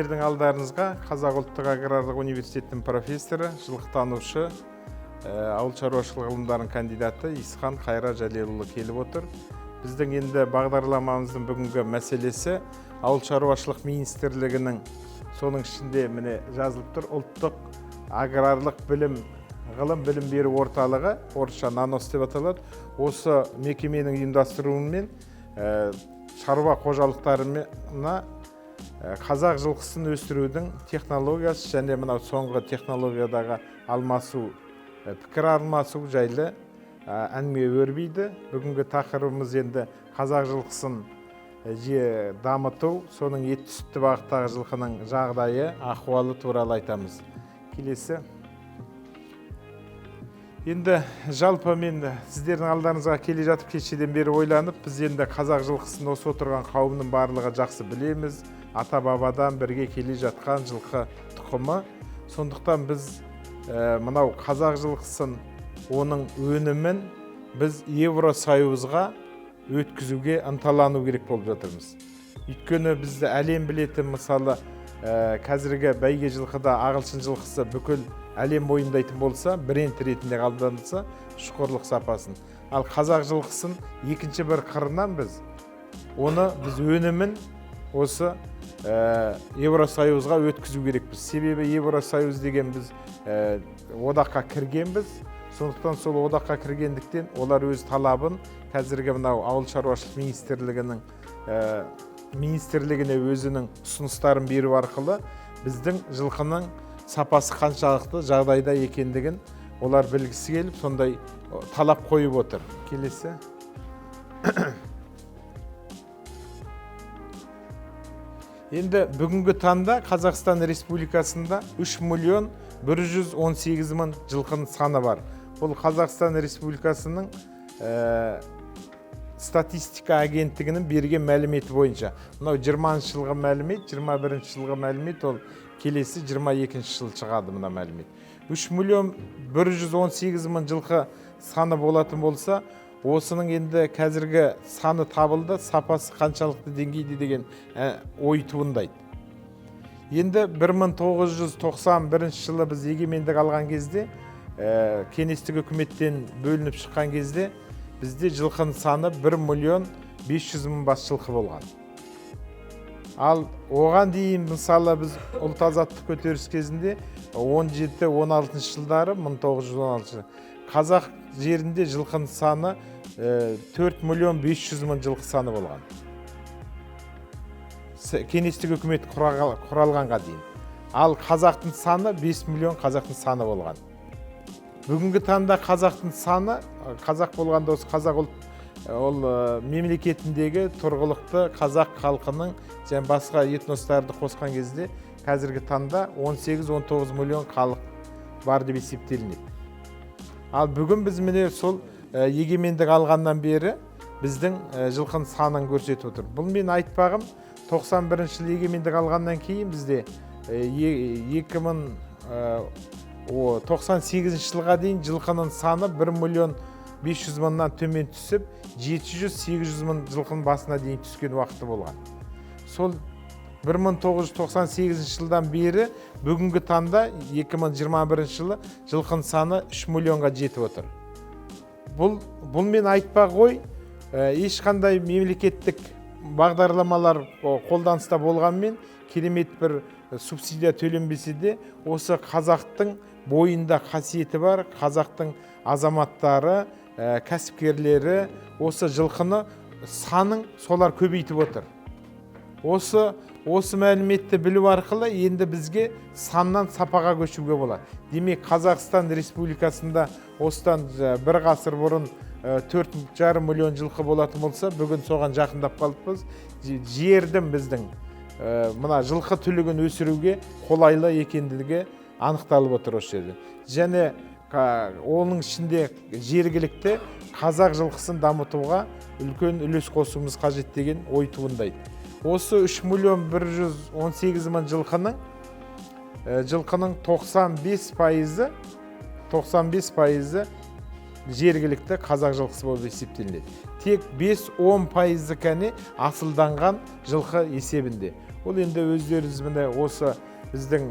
сіздердің алдарыңызға Қазақ ұлттық аграрлық университетінің профессоры, жылқытанушы, ауыл шаруашылығы ғылымдарының кандидаты Исхан Қайра Жәлелұлы келіп отыр. Біздің енді бағдарламамыздың бүгінгі мәселесі ауыл шаруашылық министрлігінің, соның ішінде міне жазылып тұр, ұлттық аграрлық білім беру орталығы, орысша нанос деп аталады. Осы мекеменің ұйымдастыруымен шаруа қожалықтарына қазақ жылқысын өсірудің технологиясы және мынау соңғы технологиядағы пікір алмасу жайлы әңгіме өрбиді. Бүгінгі тақырыбымыз енді қазақ жылқысын дамыту, соның ет сүтті бағыттағы жылқының жағдайы, ахуалы туралы айтамыз. Келесі. Енді жалпы мен сіздердің алдарыңызға келе жатып кешеден бері ойланып, біз енді қазақ жылқысын осы отырған қауымның барлығы жақсы білеміз. Ата-бабадан бірге келе жатқан жылқы тұқымы. Сондықтан біз мынау қазақ жылқысын, оның өнімін біз Евросоюзға өткізуге ынталану керек болып жатырмыз. Өйткені бізді әлем білетін, мысалы, қазіргі бәйге жылқыда ағылшын жылқысы бүкіл әлем бойындайтын болса, бренд ретінде қабылданса, шұқырлық сапасын. Ал қазақ жылқысын екінші бір қырынан біз өнімін осы Евросоюзға өткізу керекпіз. Себебі Евросоюз деген біз одаққа кіргенбіз. Сондықтан сол одаққа кіргендіктен олар өз талабын қазіргі мынау ауыл шаруашылық министрлігіне өзінің ұсыныстарын беру арқылы біздің жылқының сапасы қаншалықты жағдайда екендігін олар білгісі келіп, сондай талап қойып отыр. Келесі. Енді бүгінгі таңда Қазақстан Республикасында 3.118.000 жылқының саны бар. Бұл Қазақстан Республикасының статистика агенттігінің берген мәліметі бойынша. Мынау 20-шы жылғы мәлімет, 21-шы жылғы мәлімет, ол келесі 22-ші жыл шығады мына мәлімет. 3.118.000 жылқы саны болатын болса, осының енді қазіргі саны табылды, сапасы қаншалықты деңгейде деген ой туындайды. Енді 1991 жылы біз егемендік алған кезде, кеңестік үкіметтен бөлініп шыққан кезде, бізде жылқының саны 1.500.000 бас жылқы болған. Ал оған дейін, мысалы, біз ұлт азаттық көтеріліс кезінде 17-16 жылдары, 1916 қазақ жерінде жылқының саны 4.500.000 жылқы саны болған. Кеңестік үкімет құралғанға дейін. Ал қазақтың саны 5 миллион қазақтың саны болған. Бүгінгі таңда қазақтың саны, қазақ болғанда осы қазақ ол мемлекетіндегі тұрғылықты қазақ халқының және басқа этностарды қосқан кезде қазіргі таңда 18-19 миллион халық бар деп есептелінеді. Ал бүгін біз міне сол егемендік алғаннан бері біздің жылқының санын көрсетіп отыр. Бұл мен айтпағым, 91 жыл егемендік алғаннан кейін бізде 98 жылға дейін жылқының саны 1.500.000-нан төмен түсіп, 700-800.000 жылқының басына дейін түскен уақыты болған. Сол 1998 жылдан бері бүгінгі таңда 2021 жылы жылқының саны 3 миллионға жетіп отыр. Бұл мен айтпақ ой, ешқандай мемлекеттік бағдарламалар қолданыста болғанмен, керемет бір субсидия төленбесе де, осы қазақтың бойында қасиеті бар, қазақтың азаматтары, кәсіпкерлері осы жылқыны санын солар көбейтіп отыр. Осы мәліметті білу арқылы енді бізге саннан сапаға көшуге болады. Демек, Қазақстан Республикасында осыдан бір ғасыр бұрын 4,5 миллион жылқы болатын болса, бүгін соған жақындап қалыппыз. Жердің біздің мына жылқы түлігін өсіруге қолайлы екендігі анықталып отыр осы жерде. Және оның ішінде жергілікті қазақ жылқысын дамытуға үлкен үлес қосуымыз қажет деген ой туындайды. Осы 3.118.000 жылқының 95% жергілікті қазақ жылқысы болып есептелінеді. Тек 5-10% кәне асылданған жылқы есебінде. Ол енді өздеріңіз міне осы біздің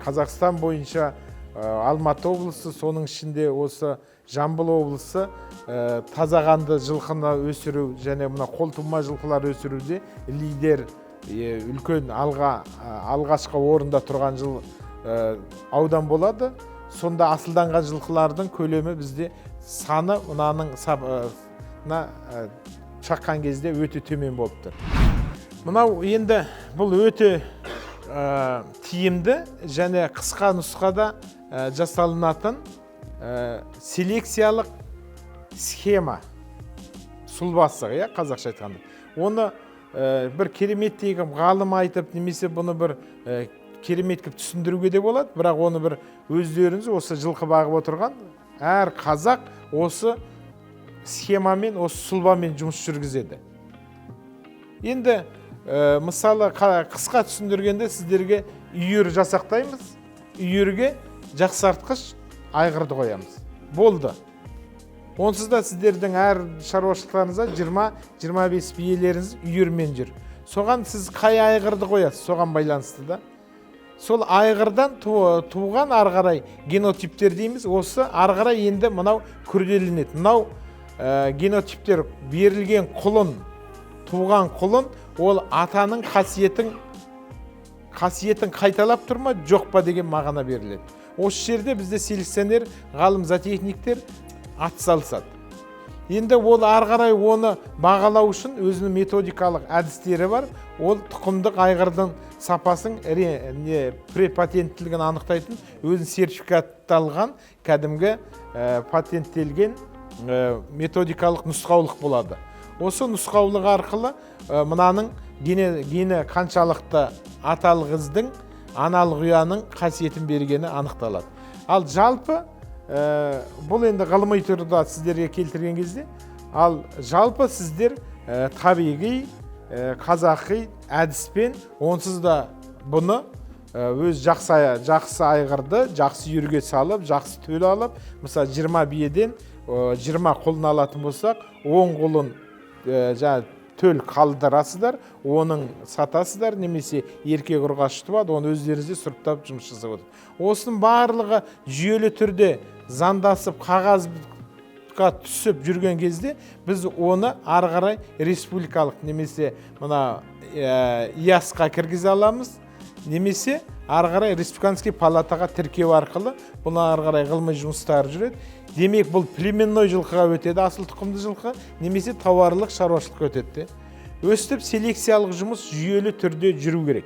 Қазақстан бойынша Алматы облысы, соның ішінде осы Жамбыл облысы тазағанды жылқыны өсіру және мына қолтума жылқылар өсіруде лидер, үлкен алғашқы орында тұрған аудан болады. Сонда асылданған жылқылардың көлемі бізде саны мынаның шаққан кезде өте төмен болып тұр. Мынау енді бұл өте тиімді және қысқа нұсқада жасалынатын селекциялық схема, сұлбасы, қазақша айтқанда. Оны бір керемет деген ғалым айтып, немесе бұны бір керемет қылып түсіндіруге де болады, бірақ оны бір өздеріңіз осы жылқы бағып отырған әр қазақ осы схемамен, осы сұлбамен жұмыс жүргізеді. Енді мысалы қысқа түсіндіргенде сіздерге үйір жасақтаймыз, үйірге жақсартқыш айғырды қоямыз. Болды. Онсыз да сіздердің әр шаруашылықтарыңызда 20-25 биелеріңіз үйірмен жүр. Соған сіз қай айғырды қоясыз, соған байланысты да. Сол айғырдан туған арғарай генотиптер дейміз. Осы арғарай енді мынау күрделенеді. Мынау генотиптер берілген құлын, туған құлын, ол атаның қасиетін қайталап тұрма, жоқ па деген мағына беріледі. Осы жерде бізде селекционер, ғалым, зоотехниктер атсалысады. Енді ол арғарай оны бағалау үшін өзінің методикалық әдістері бар. Ол тұқымдық айғырдың сапасын, препатенттілігін анықтайтын, өзін сертификатталған, кәдімгі патенттелген методикалық нұсқаулық болады. Осы нұсқаулық арқылы мынаның гені қаншалықты аталғыздың, аналық ұяның қасиетін бергені анықталады. Ал жалпы, бұл енді ғылыми тұрда сіздерге келтірген кезде, ал жалпы сіздер табиғи, қазақи әдіспен, онсыз да бұны өз жақсы айғырды, жақсы үйірге салып, жақсы төл алып, мысалы 20 биеден 20 құлын алатын болсақ, 10 құлын төл қалдырасыздар, оның сатасыздар, немесе еркек ұрғаш туады, оны өздеріңізде сұрыптап жұмыс жасап отыр. Осының барлығы жүйелі түрде заңдасып, қағазға түсіп жүрген кезде, біз оны ары қарай республикалық немесе мына ИАС-қа кіргізе аламыз, немесе ары қарай республиканский палатаға тіркеу арқылы бұны ары қарай ғылыми жұмыстар жүреді. Демек, бұл племенной жылқыға өтеді, асыл тұқымды жылқы, немесе тауарлық шаруашылыққа өтеді. Өстіп селекциялық жұмыс жүйелі түрде жүру керек.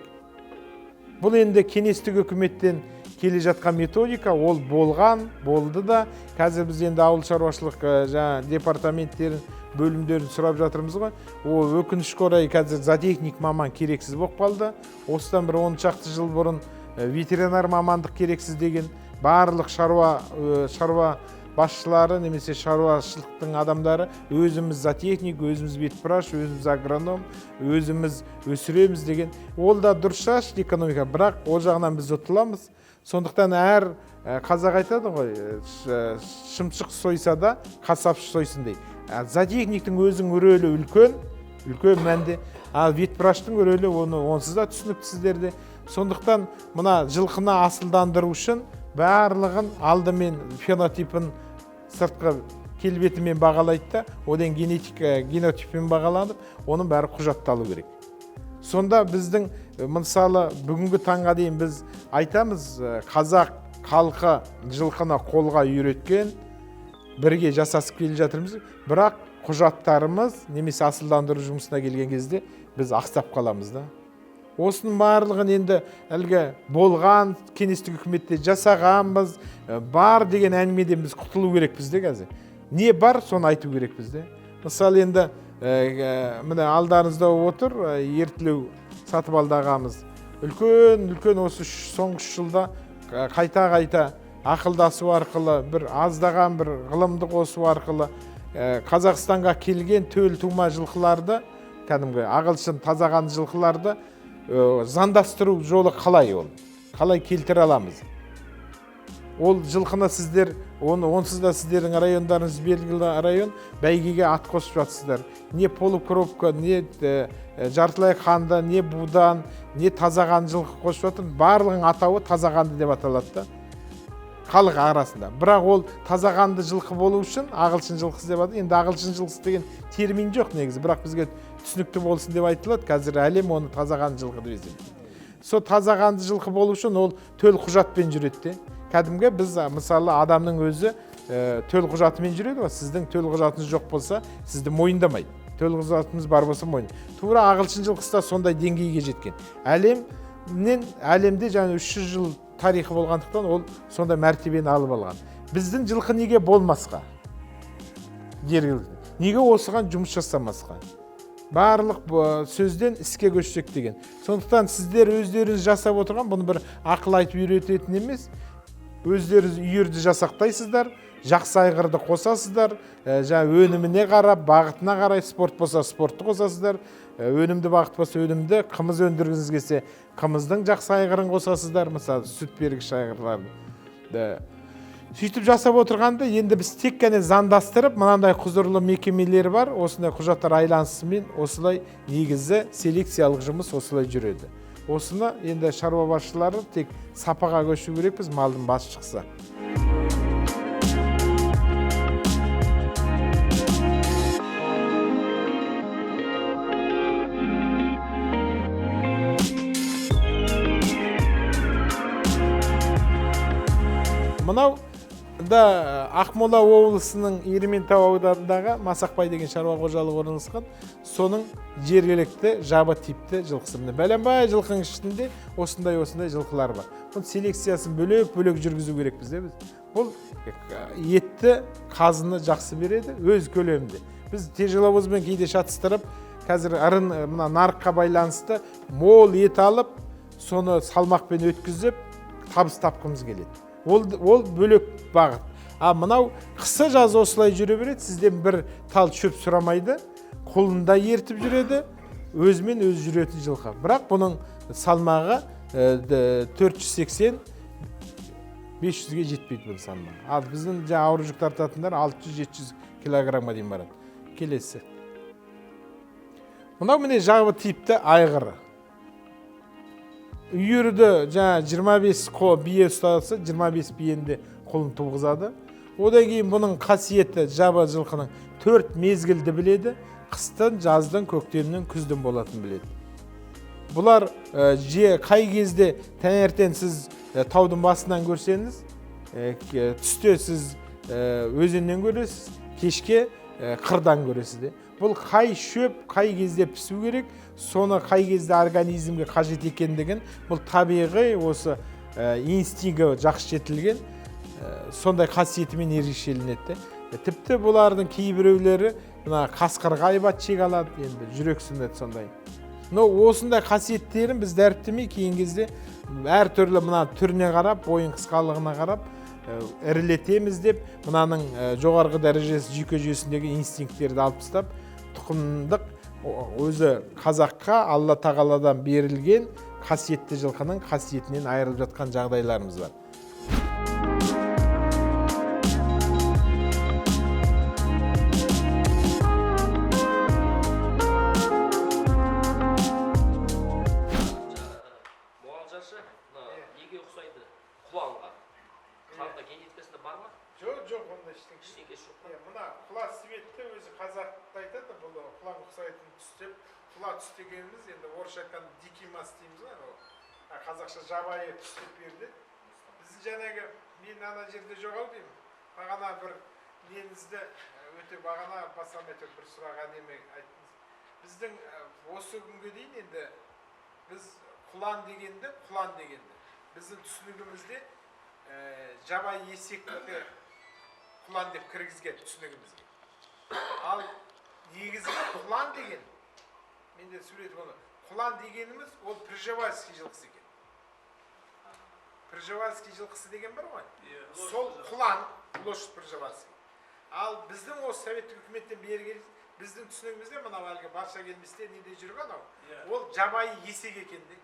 Бұл енді кеңестік өкіметтен келе жатқан методика, ол болды да. Қазір біз енді ауыл шаруашылық департаменттерін, бөлімдерін сұрап жатырмыз ғой. Ол өкінішке орай қазір зоотехник маман керексіз болып қалды. Осыдан бір 10 шақты жыл бұрын ветеринар мамандық керексіз деген барлық шаруа басшылары немесе шаруашылықтың адамдары өзіміз зоотехник, өзіміз ветврач, өзіміз агроном, өзіміз өсіреміз деген. Ол да дұрыс экономика, бірақ ол жағынан біз ұтыламыз. Сондықтан әр қазақ айтады ғой, шымшық сойса да қасапшы сойсын дейді. Зоотехниктің өзінің рөлі үлкен мәнде, ал ветвраштың рөлі онсыз да түсінікті сіздерде. Сондықтан мына жылқыны асылдандыру үшін барлығын алдымен фенотипін сыртқы келбетімен бағалайды да, одан генотиппен бағаланып, оның бәрі құжатталу керек. Сонда біздің мысалы бүгінгі таңға дейін біз айтамыз, қазақ халқы жылқыны қолға үйреткен, бірге жасасып келе жатырмыз, бірақ құжаттарымыз немесе асылдандыру жұмысына келген кезде біз ақсап қаламыз да. Осының барлығын енді әлгі болған кеңестік үкіметте жасағанбыз, бар деген әңгімеден біз құтылу керекпіз де қазір. Не бар, соны айту керекпіз де. Мысалы енді міне алдарыңызда отыр ертілеу Сатыбалды ағамыз. Үлкен осы соңғы 3 жылда қайта ақылдасу арқылы, бір аздаған бір ғылымды қосу арқылы Қазақстанға келген төл тума жылқыларды, кәдімгі ағылшын тазаған жылқыларды заңдастыру жолы қалай ол? Қалай келтіре аламыз? Ол жылқыны сіздер, онсыз да сіздердің райондарыңыз белгілі район, бәйгеге ат қосып жатсыздар. Не полукровка, не жартылай қанды, не будан, не тазаған жылқы қосып жатыр. Барлығының атауы тазағанды деп аталады да. Халық арасында. Бірақ ол тазағанды жылқы болу үшін ағылшын жылқысы деп аталады. Енді ағылшын жылқысы деген термин жоқ негізі, бірақ бізге түсінікті болсын деп айтылады. Қазір әлем оны тазағанды жылқы деп есептейді. Сол тазағанды жылқы болу үшін ол төл құжатпен жүреді. Кәдімгі біз мысалы адамның өзі төл құжатымен жүреді ғой. Сіздің төл құжатыңыз жоқ болса, сізді мойындамайды. Төл құжатыңыз бар болса мойын. Тура ағылшын жылқысы да сондай деңгейге жеткен. Әлемде жаңа 300 жыл тарихы болғандықтан ол сондай мәртебені алып алған. Біздің жылқы неге болмасқа? Неге осыған жұмыс жасамасқа? Барлық сөзден іске көшсек деген. Сондықтан сіздер өздеріңіз жасап отырған, бұны бір ақыл айтып үйрететін емес, өздеріңіз үйірді жасақтайсыздар, жақсы айғырды қосасыздар, өніміне қарап, бағытына қарай, спорт болса спортты қосасыздар, өнімді бағыт болса өнімді, қымыз өндіргіңіз келсе қымыздың жақсы айғырын қосасыздар, мысалы сүт бергіш айғырларды. Сөйтіп жасап отырғанда, енді біз тек қана заңдастырып, мынандай құзырлы мекемелер бар, осындай құжаттар айланысымен осылай негізі селекциялық жұмыс осылай жүреді. Осыны енді шаруа басшылары тек сапаға көшу керекпіз, малдың басы шықса. Мынау да Ақмола облысының Ерейментау ауданындағы Масақбай деген шаруа қожалығы орналасқан. Соның жергілікті жабы типті жылқысы. Бәленбай жылқының ішінде осындай жылқылар бар. Бұл селекциясын бөлек жүргізу керек бізде біз. Бұл етті, қазыны жақсы береді, өз көлемінде. Біз тежеловозбен кейде шатыстырып, қазір нарыққа байланысты мол ет алып, соны салмақпен өткізіп, табыс тапқымыз келеді. Ол бөлек бағыт. Мынау қысы жаз осылай жүре береді, сізден бір тал шөп сұрамайды, қолында ертіп жүреді, өзімен өз жүретін жылқы. Бірақ бұның салмағы 480-500-ге жетпейді бұл салмағы. Ал біздің ауыр жүк тартатындар 600-700 килограммға дейін барады. Келесі. Мынау міне жабы типті айғыры. Үйірді 25 бие ұсталса, 25 биенде қолын туғызады. Одан кейін бұның қасиеті жабы жылқының 4 мезгілді біледі. Қыстың, жаздың, көктемнің, күздің болатын біледі. Бұлар қай кезде таңертең сіз таудың басынан көрсеңіз, түсте сіз өзеннен көресіз, кешке қырдан көресіз. Бұл қай шөп, қай кезде пісу керек, соны қай кезде организмге қажет екендігін, бұл табиғи осы инстинкті жақсы жетілген, сондай қасиетімен ерекшеленеді. Тіпті бұлардың кейбіреулері қасқырға айбат шек алады, енді жүрек сүннет сондай. Осындай қасиеттерін біз дәріптемей кейін кезде әр түрлі түріне қарап, бойын қысқалығына қарап, ірілетеміз деп, мынаның жоғарғы дәрежесі жүйке жүйесіндегі инстинкттерді алып тастап, тұқымдық өзі қазаққа Алла тағаладан берілген қасиетті жылқының қасиетінен айырылып жатқан жағдайларымыз бар. Мұғалжашы неге ұқсайды? Құланға. Құланда генетикасында бар ма? Жоқ, онда ештеңе жоқ. Мына құла светті өзі қазақта айтады, бұл құлан ұқсайтын түс деп. Құла түс дегеніміз енді орысша айтқанда дикий мас дейміз ғой. Қазақша жабайы түс деп берді. Біз жаңағы мен ана жерде жоғал деймін. Бағана бір неңізді өте бағана басам етіп бір сұрақ әдемі айттыңыз. Біздің осы күнге дейін енді біз құлан дегенді біздің түсінігімізде жабайы есекті құлан деп кіргізген түсінігімізге. Ал негізі құлан деген, мен де сөйлетіп оны, құлан дегеніміз ол пржевальский жылқысы екен. Пржевальский жылқысы деген бар ғой? Сол құлан, лошадь пржевальский. Ал біздің осы советтік үкіметтен берген біздің түсінігімізде мынау әлгі барша келместе неде жүрген ол жабайы есек екен де.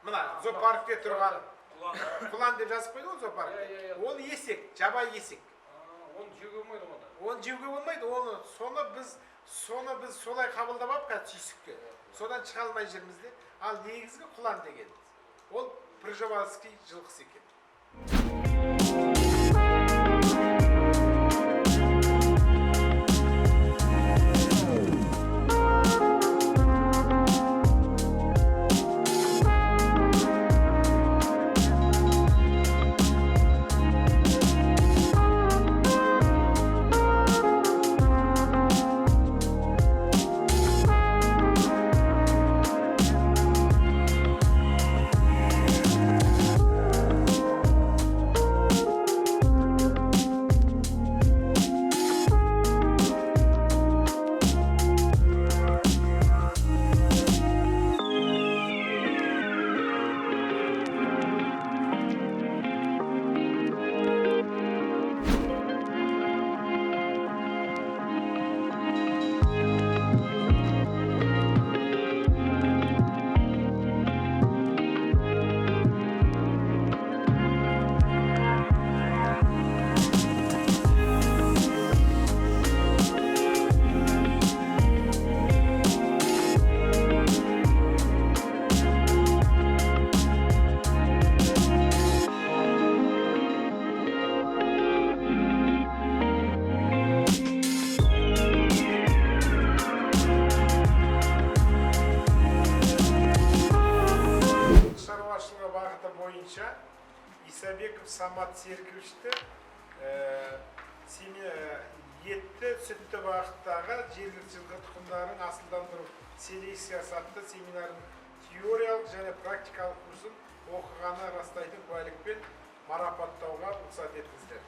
Мына зоопаркте тұрған құлан деп жазып қойды ғой зоопаркта. Ол есек, жабайы есек. Оны жеуге болмайды онда. Оны жеуге болмайды. Соны біз солай қабылдап алып қазір түйсікке. Содан шыға алмай жүрміз де. Ал негізгі құлан деген. Ол пржевальский жылқысы екен. Шаруашылығы бағыты бойынша Исабеков Самат Серіковичті етті, сүтті бағыттағы жергілікті жылқы тұқымдарын асылдандыру селекциясы атты семинарын теориялық және практикалық курсын оқығаны растайтын куәлікпен марапаттауға рұқсат етіңіздер.